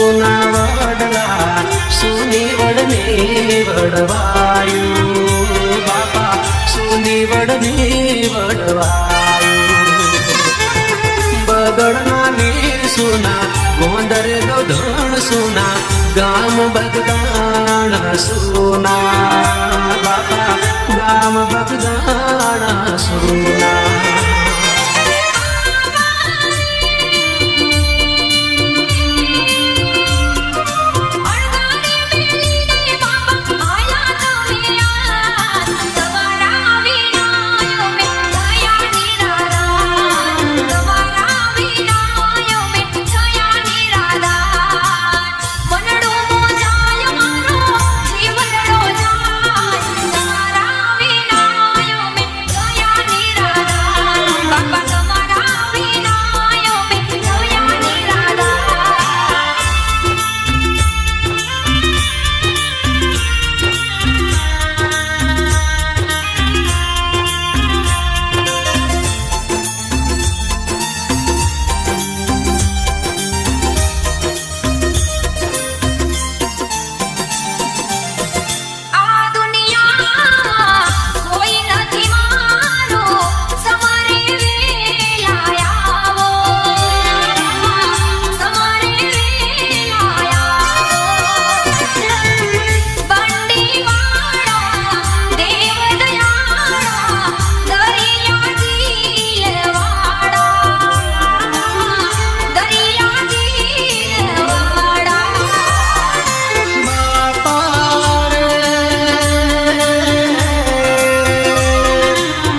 સુના વડલા સુની વડની વડવાયું બાપા સુની વડની વડવાયું બગડના નીર સુના ગોંદરે ગોધણ સુના ગામ બગદાણ સુના બાપા ગામ બગદાણ સુના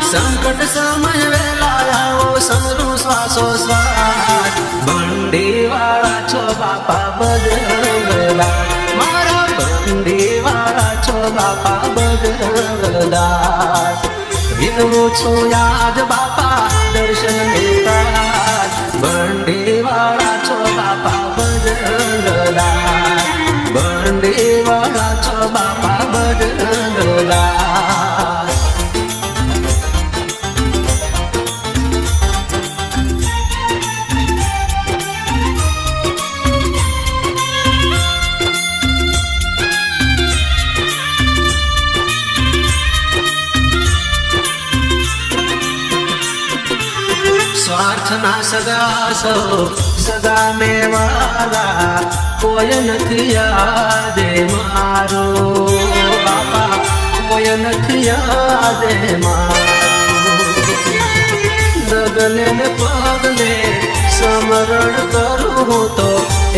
સંકટ સમય વેલાઓ સમરું શ્વાસો શ્વાસ બંડીવાળા છો બાપા બજરંગદાસ મારા બંડીવાળા છો બાપા બજરંગદાસ વિનવું છું યાદ બાપા દર્શન દેતા બંડીવાળા છો બાપા બજરંગદાસ બંડીવાળા છો બાપા બજરંગદાસ સ્વાર્થના સગા સૌ સગા મેવાલા કોઈ નથી યાદે મારો બાપા કોઈ નથી યાદે મારો ડગલે ને પગલે સમરણ કરું તો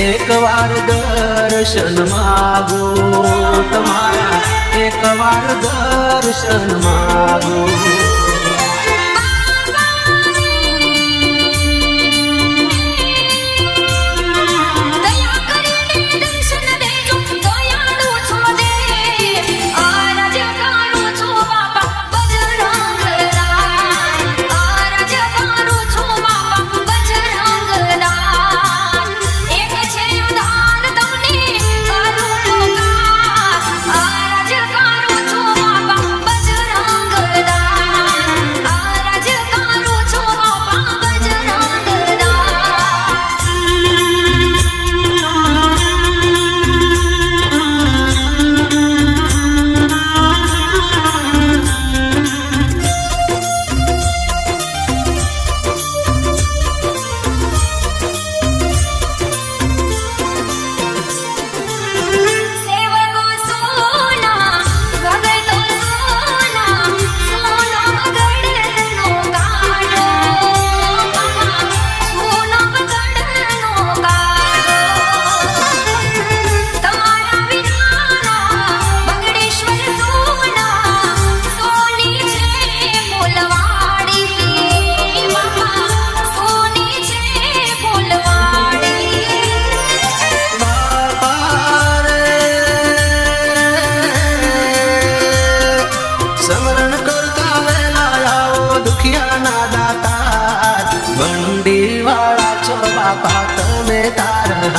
એકવાર દર્શન માગું તમારા એકવાર દર્શન માગું બંડીવાળા છો બાપા તમે તારનાર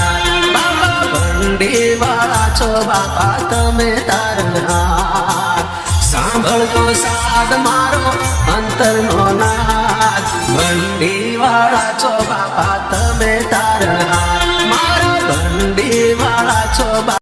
બાપા બંડીવાળા છો બાપા તમે તારનાર સાંભળજો સાદ મારો અંતરનો નાદ બંડીવાળા છો બાપા તમે તારનાર મારો ભંડી વાળા છો